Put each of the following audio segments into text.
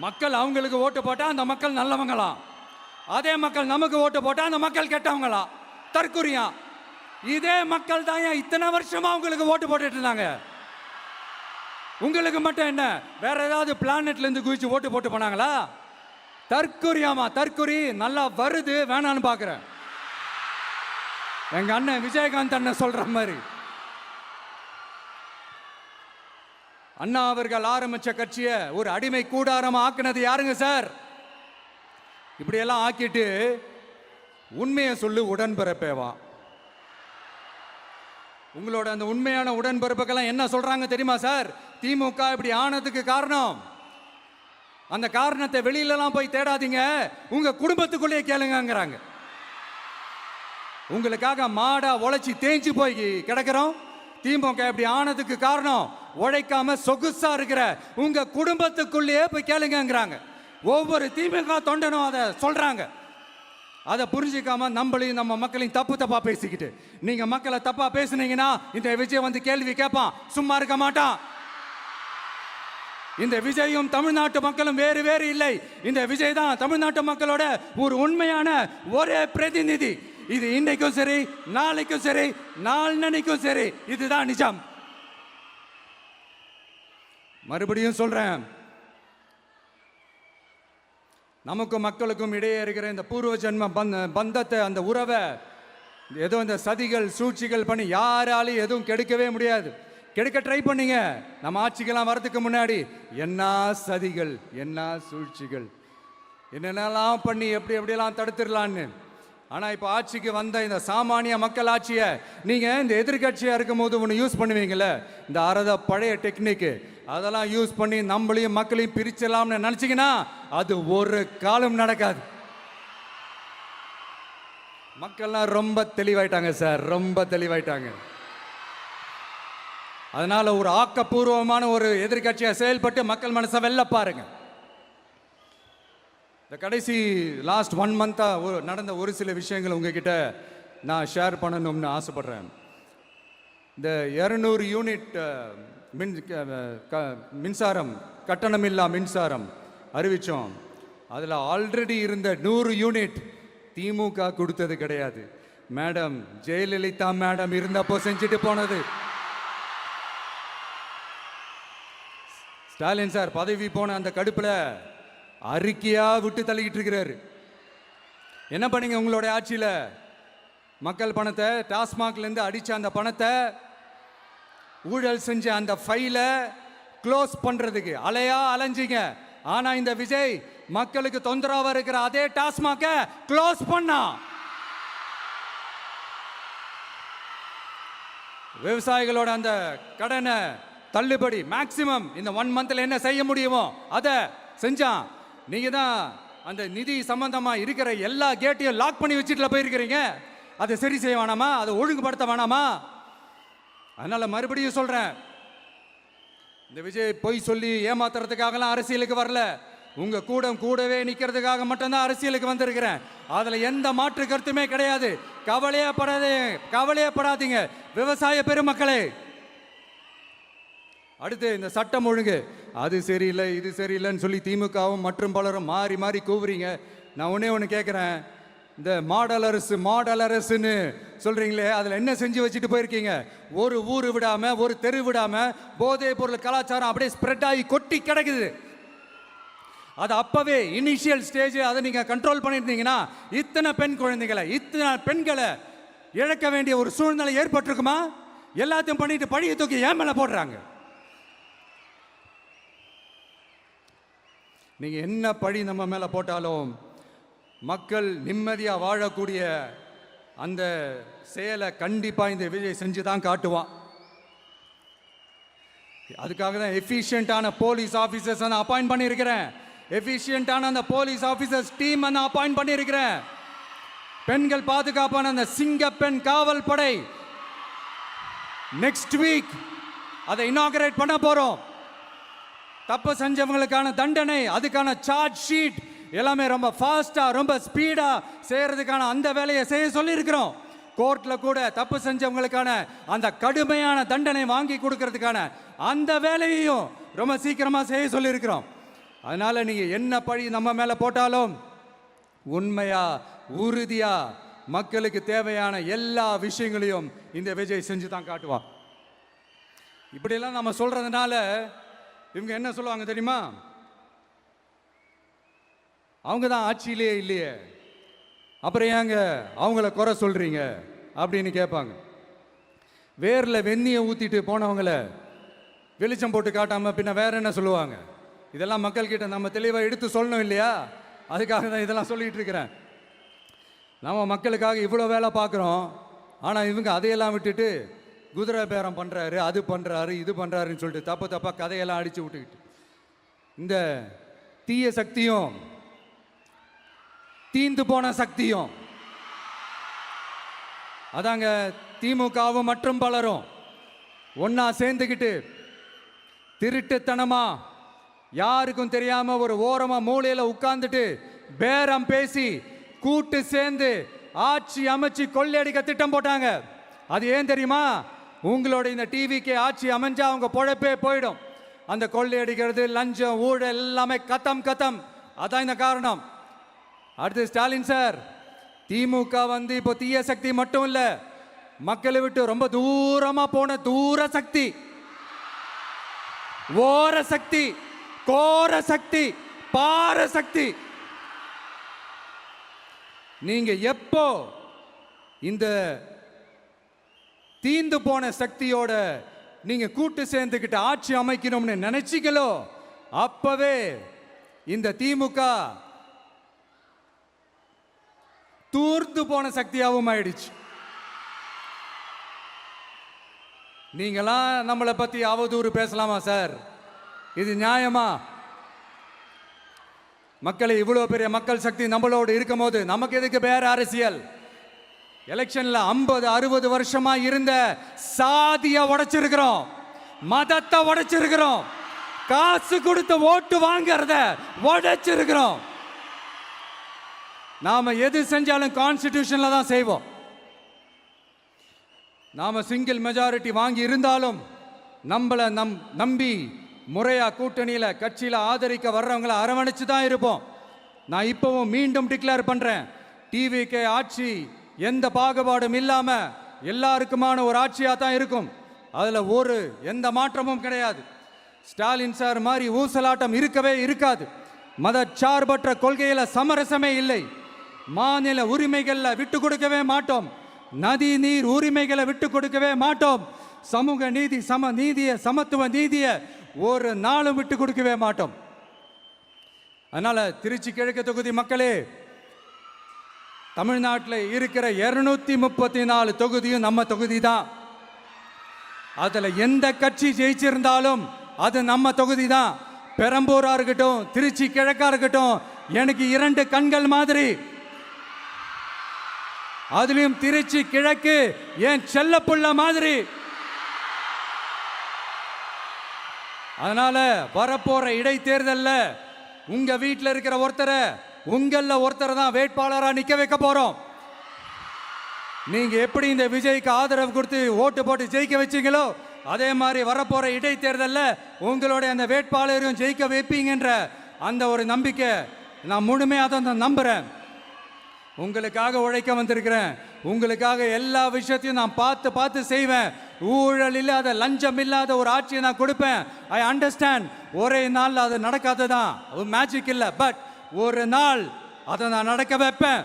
மக்கள் அவங்களுக்கு ஓட்டு போட்டா அந்த மக்கள் நல்லவங்களாம், அதே மக்கள் நமக்கு ஓட்டு போட்டா அந்த மக்கள் கெட்டவங்களா? தற்குறியா? இதே மக்கள் தான் இத்தனை வருஷமா உங்களுக்கு ஓட்டு போட்டுட்டு இருந்தாங்க. உங்களுக்கு மட்டும் என்ன வேற ஏதாவது பிளானட்ல இருந்து குதிச்சு ஓட்டு போட்டு போனாங்களா? தற்குறியாமா? தற்குறி நல்லா வருது, வேணான்னு பாக்குறேன். எங்க அண்ணன் விஜயகாந்த் அண்ணன் சொல்ற மாதிரி, அண்ணா அவர்கள் ஆரம்பிச்ச கட்சியை ஒரு அடிமை கூடாரமா ஆக்குனது யாருங்க சார்? இப்படியெல்லாம் ஆக்கிட்டு உண்மையை சொல்லு உடன்பிறப்பேவா. உங்களோட அந்த உண்மையான உடன்பிறப்புக்கெல்லாம் என்ன சொல்றாங்க தெரியுமா சார்? திமுக இப்படி ஆனதுக்கு காரணம், அந்த காரணத்தை வெளியிலலாம் போய் தேடாதீங்க, உங்க குடும்பத்துக்குள்ளேயே கேளுங்கிறாங்க. உங்களுக்காக மாடா உழைச்சி தேஞ்சு போய் கிடக்கிறோம். திமுக இப்படி ஆனதுக்கு காரணம் உழைக்காம சொகுசா இருக்கிற உங்க குடும்பத்துக்குள்ளேயே போய் கேளுங்கிறாங்க. ஒவ்வொரு திமுக தொண்டனும் அதை சொல்றாங்க. அதை புரிஞ்சிக்காம நம்மளையும் நம்ம மக்களையும் தப்பா பேசிக்கிட்டு, நீங்க மக்களை தப்பா பேசுனீங்கன்னா இந்த விஜய் வந்து கேள்வி கேட்பான், சும்மா இருக்க மாட்டான். இந்த விஜயும் தமிழ்நாட்டு மக்களும் வேறு வேறு இல்லை. இந்த விஜய் தான் தமிழ்நாட்டு மக்களோட ஒரு உண்மையான ஒரே பிரதிநிதி. இது இன்னைக்கும் சரி, நாளைக்கும் சரி, நாளன்னைக்கும் சரி, இதுதான் நிஜம். மறுபடியும் சொல்றேன், நமக்கும் மக்களுக்கும் இடையே இருக்கிற இந்த பூர்வ ஜென்ம பந்தத்தை, அந்த உறவை ஏதோ இந்த சதிகள் சூழ்ச்சிகள் பண்ணி யாராலையும் எதுவும் கெடுக்கவே முடியாது. கெடுக்க ட்ரை பண்ணீங்க. நம்ம ஆட்சிக்கெல்லாம் வரதுக்கு முன்னாடி என்ன சதிகள், என்ன சூழ்ச்சிகள், என்னென்னலாம் பண்ணி எப்படியெல்லாம் தடுத்துடலான்னு. ஆனால் இப்போ ஆட்சிக்கு வந்த இந்த சாமானிய மக்கள் ஆட்சியை நீங்கள் இந்த எதிர்கட்சியாக இருக்கும் போது ஒன்று யூஸ் பண்ணுவீங்கள்ல, இந்த அறத பழைய டெக்னிக்கு, அதெல்லாம் யூஸ் பண்ணி நம்மளையும் மக்களையும் பிரிச்சலாம்னு நினச்சிங்கன்னா அது ஒரு காலம் நடக்காது. மக்கள்லாம் ரொம்ப தெளிவாயிட்டாங்க சார், ரொம்ப தெளிவாயிட்டாங்க. அதனால ஒரு ஆக்கப்பூர்வமான ஒரு எதிர்கட்சியை செயல்பட்டு மக்கள் மனசை வெல்ல பாருங்க. இந்த கடைசி லாஸ்ட் 1 மந்த்தா நடந்த ஒரு சில விஷயங்கள் உங்ககிட்ட நான் ஷேர் பண்ணணும்னு ஆசைப்படுறேன். இந்த 200 யூனிட் மின்சாரம், கட்டணமில்லா மின்சாரம் அறிவிச்சோம். அதில் ஆல்ரெடி இருந்த 100 யூனிட் திமுக கொடுத்தது கிடையாது. மேடம் ஜெயலலிதா மேடம் இருந்தப்போ செஞ்சுட்டு போனது. ஸ்டாலின் சார் பதவி போன அந்த கடுப்புல அறிக்கையா விட்டு தள்ளிக்கிட்டு இருக்கிறாரு. என்ன பண்ணீங்க உங்களோட ஆட்சியில? மக்கள் பணத்தை, டாஸ்மாக்ல இருந்து அடிச்ச அந்த பணத்தை, ஊழல் செஞ்ச அந்த ஃபைலை க்ளோஸ் பண்றதுக்கு அலையா அலைஞ்சிங்க. ஆனா இந்த விஜய் மக்களுக்கு தொந்தரவா இருக்கிற அதே டாஸ்மாக க்ளோஸ் பண்ணா. விவசாயிகளோட அந்த கடனை தள்ளுபடி மேக்சிமம் இந்த 1 மந்த்ல என்ன செய்ய முடியுமோ அதை செஞ்சான். நீங்க தான் அந்த நிதி சம்பந்தமா இருக்கிற எல்லா கேட்டையும் லாக் பண்ணி வச்சுட்டு போயிருக்கிறீங்க. அதை சரி செய்ய வேணாமா? அதை ஒழுங்குபடுத்த வேணாமா? அதனால மறுபடியும் சொல்றேன், இந்த விஜய் பொய் சொல்லி ஏமாத்துறதுக்காகலாம் அரசியலுக்கு வரல. உங்க கூடவே நிக்கிறதுக்காக மட்டும்தான் அரசியலுக்கு வந்திருக்கிறேன். அதுல எந்த மாற்று கருத்துமே கிடையாது. கவலையப்படாதீங்க விவசாய பெருமக்களே. அடுத்து இந்த சட்டம் ஒழுங்கு, அது சரியில்லை இது சரியில்லைன்னு சொல்லி திமுகவும் மற்றும் பலரும் மாறி மாறி கூவுறீங்க. நான் ஒன்று கேட்குறேன், இந்த மாடல் அரசுன்னு சொல்கிறீங்களே, அதில் என்ன செஞ்சு வச்சுட்டு போயிருக்கீங்க? ஒரு ஊர் விடாமல், ஒரு தெரு விடாமல் போதைப் பொருள் கலாச்சாரம் அப்படியே ஸ்ப்ரெட் ஆகி கொட்டி கிடக்குது. அது அப்போவே இனிஷியல் ஸ்டேஜ் அதை நீங்கள் கண்ட்ரோல் பண்ணியிருந்தீங்கன்னா இத்தனை பெண்களை இழக்க வேண்டிய ஒரு சூழ்நிலை ஏற்பட்டிருக்குமா? எல்லாத்தையும் பண்ணிட்டு பழியை தூக்கி ஏன் மேலே போடுறாங்க. நீங்கள் என்ன பழி நம்ம மேலே போட்டாலும் மக்கள் நிம்மதியாக வாழக்கூடிய அந்த செயலை கண்டிப்பாக இந்த விஜய் செஞ்சு தான் காட்டுவான். அதுக்காக தான் எஃபிஷியண்டான போலீஸ் ஆஃபீஸர்ஸ் நான் அப்பாயிண்ட் பண்ணியிருக்கிறேன். எஃபிஷியண்டான அந்த போலீஸ் ஆஃபீஸர்ஸ் டீம் நான் அப்பாயிண்ட் பண்ணியிருக்கிறேன். பெண்கள் பாதுகாப்பான அந்த சிங்கப்பெண் காவல் படை நெக்ஸ்ட் வீக் அதை இனாகரேட் பண்ண போகிறோம். தப்பு செஞ்சவங்களுக்கான தண்டனை, அதுக்கான சார்ஜ் ஷீட் எல்லாமே ரொம்ப ஃபாஸ்ட்டாக ரொம்ப ஸ்பீடாக செய்கிறதுக்கான அந்த வேலையை செய்ய சொல்லியிருக்கிறோம். கோர்ட்டில் கூட தப்பு செஞ்சவங்களுக்கான அந்த கடுமையான தண்டனை வாங்கி கொடுக்கறதுக்கான அந்த வேலையையும் ரொம்ப சீக்கிரமாக செய்ய சொல்லியிருக்கிறோம். அதனால நீங்க என்ன பழி நம்ம மேல போட்டாலும் உண்மையா உறுதியா மக்களுக்கு தேவையான எல்லா விஷயங்களையும் இந்த விஜய் செஞ்சு தான் காட்டுவான். இப்படியெல்லாம் நம்ம சொல்றதுனால இவங்க என்ன சொல்லுவாங்க தெரியுமா? அவங்க தான் ஆட்சியிலே இல்லையே, அப்புறம் ஏங்க அவங்கள குறை சொல்றீங்க அப்படின்னு கேட்பாங்க. வேர்ல வெந்நியை ஊத்திட்டு போனவங்கள வெளிச்சம் போட்டு காட்டாம பின்ன வேற என்ன சொல்லுவாங்க? இதெல்லாம் மக்கள்கிட்ட நம்ம தெளிவாக எடுத்து சொல்லணும் இல்லையா? அதுக்காக தான் இதெல்லாம் சொல்லிட்டு இருக்கிறேன். நம்ம மக்களுக்காக இவ்வளோ வேலை பார்க்குறோம், ஆனால் இவங்க அதையெல்லாம் விட்டுட்டு குதிரை பேரம் பண்ணுறாரு, அது பண்ணுறாரு, இது பண்ணுறாருன்னு சொல்லிட்டு தப்பு தப்பாக கதையெல்லாம் அடித்து விட்டுக்கிட்டு இந்த தீய சக்தியும் தீந்து போன சக்தியும் அதாங்க திமுகவும் மற்றும் பலரும் ஒன்னா சேர்ந்துக்கிட்டு திருட்டுத்தனமா யாருக்கும் தெரியாம ஒரு ஓரமா மூலையில உட்கார்ந்துட்டு பேரம் பேசி கூட்டு சேர்ந்து ஆட்சி அமைச்சு கொள்ளையடிக்க திட்டம் போட்டாங்க. அது ஏன் தெரியுமா? உங்களோட இந்த டிவிக்கு ஆட்சி அமைஞ்சா அவங்க பொழப்பே போயிடும். அந்த கொள்ளையடிக்கிறது, லஞ்சம், ஊழல் எல்லாமே கத்தம் கத்தம். அதான் இந்த காரணம். அடுத்து ஸ்டாலின் சார், திமுக இப்போ தீய சக்தி மட்டும் இல்ல, மக்களை விட்டு ரொம்ப தூரமா போன தூர சக்தி, ஓர சக்தி, கோர சக்தி, பார சக்தி. நீங்க எப்போ இந்த தீந்து போன சக்தியோட நீங்க கூட்டு சேர்ந்துக்கிட்டு ஆட்சி அமைக்கணும்னு நினைச்சீங்களோ அப்பவே இந்த திமுக தூர்ந்து போன சக்தியாகவும் ஆயிடுச்சு. நீங்களாம் நம்மளை பத்தி அவதூறு பேசலாமா சார்? இது நியாயமா? மக்களை இவ்வளவு பெரிய மக்கள் சக்தி நம்மளோடு இருக்கும் போது நமக்கு எதுக்கு வேற அரசியல்? எலெக்ஷன்ல 50-60 வருஷமா இருந்த சாதிய உடைச்சிருக்கிறோம், மதத்தை உடைச்சிருக்கிறோம், காசு கொடுத்து ஓட்டு வாங்கறத உடைச்சிருக்கிறோம். நாம எது செஞ்சாலும் கான்ஸ்டிடியூஷன்ல தான் செய்வோம். நாம சிங்கிள் மெஜாரிட்டி வாங்கி இருந்தாலும் நம்மளை நம்பி முறையா கூட்டணியில கட்சியில ஆதரிக்க வர்றவங்களை அரவணைச்சு தான் இருப்போம். நான் இப்பவும் மீண்டும் டிக்ளேர் பண்றேன், டிவிகே ஆட்சி எந்த பாகுபாடும் இல்லாம எல்லாருக்குமான ஒரு ஆட்சியா தான் இருக்கும். அதுல எந்த மாற்றமும் கிடையாது. ஸ்டாலின் சார் மாதிரி ஊசலாட்டம் இருக்கவே இருக்காது. மதச்சார்பற்ற கொள்கையில சமரசமே இல்லை. மாநில உரிமைகள்ல விட்டு கொடுக்கவே மாட்டோம். நதி நீர் உரிமைகளை விட்டு கொடுக்கவே மாட்டோம். சமூக நீதி, சம நீதிய, சமத்துவ நீதிய ஒரு நாளும் விட்டு கொடுக்கவே மாட்டோம். அதனால திருச்சி கிழக்கு தொகுதி மக்களே, தமிழ்நாட்டில் இருக்கிற 234 தொகுதியும் நம்ம தொகுதி தான். அதுல எந்த கட்சி ஜெயிச்சிருந்தாலும் அது நம்ம தொகுதி தான். பெரம்பூரா இருக்கட்டும், திருச்சி கிழக்கா இருக்கட்டும், எனக்கு 2 கண்கள் மாதிரி. அதுலயும் திருச்சி கிழக்கு என் செல்ல புள்ள மாதிரி. அதனால வரப்போற இடைத்தேர்தல்ல உங்க வீட்டில் இருக்கிற ஒருத்தரை, உங்கள ஒருத்தரை தான் வேட்பாளரா நிக்க வைக்க போறோம். நீங்க எப்படி இந்த விஜய்க்கு ஆதரவு கொடுத்து ஓட்டு போட்டு ஜெயிக்க வச்சீங்களோ அதே மாதிரி வரப்போற இடைத்தேர்தல்ல உங்களுடைய அந்த வேட்பாளரையும் ஜெயிக்க வைப்பீங்கன்ற அந்த ஒரு நம்பிக்கை நான் முழுமையாக தான் நம்புறேன். உங்களுக்காக உழைக்க வந்திருக்கிறேன். உங்களுக்காக எல்லா விஷயத்தையும் நான் பார்த்து பார்த்து செய்வேன். ஊழல் இல்லாத, லஞ்சம் இல்லாத ஒரு ஆட்சியை நான் கொடுப்பேன். I understand. ஒரே நாள் அது நடக்காததான், அது மேஜிக் இல்லை. பட் ஒரு நாள் அதை நான் நடக்க வைப்பேன்.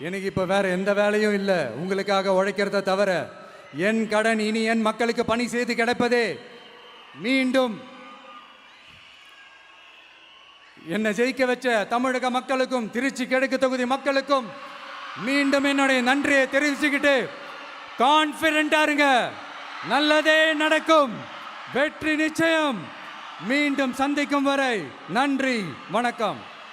எனக்கு இப்ப வேற எந்த வேலையும் இல்லை உங்களுக்காக உழைக்கிறத தவிர. என் கடன் இனி என் மக்களுக்கு பணி செய்து கிடைப்பதே. மீண்டும் என்னை ஜெயிக்க வச்ச தமிழக மக்களுக்கும் திருச்சி கிழக்கு தொகுதி மக்களுக்கும் மீண்டும் என்னுடைய நன்றியை தெரிவிச்சுக்கிட்டு கான்பிடண்டா இருங்க, நல்லதே நடக்கும், வெற்றி நிச்சயம். மீண்டும் சந்திக்கும் வரை நன்றி, வணக்கம்.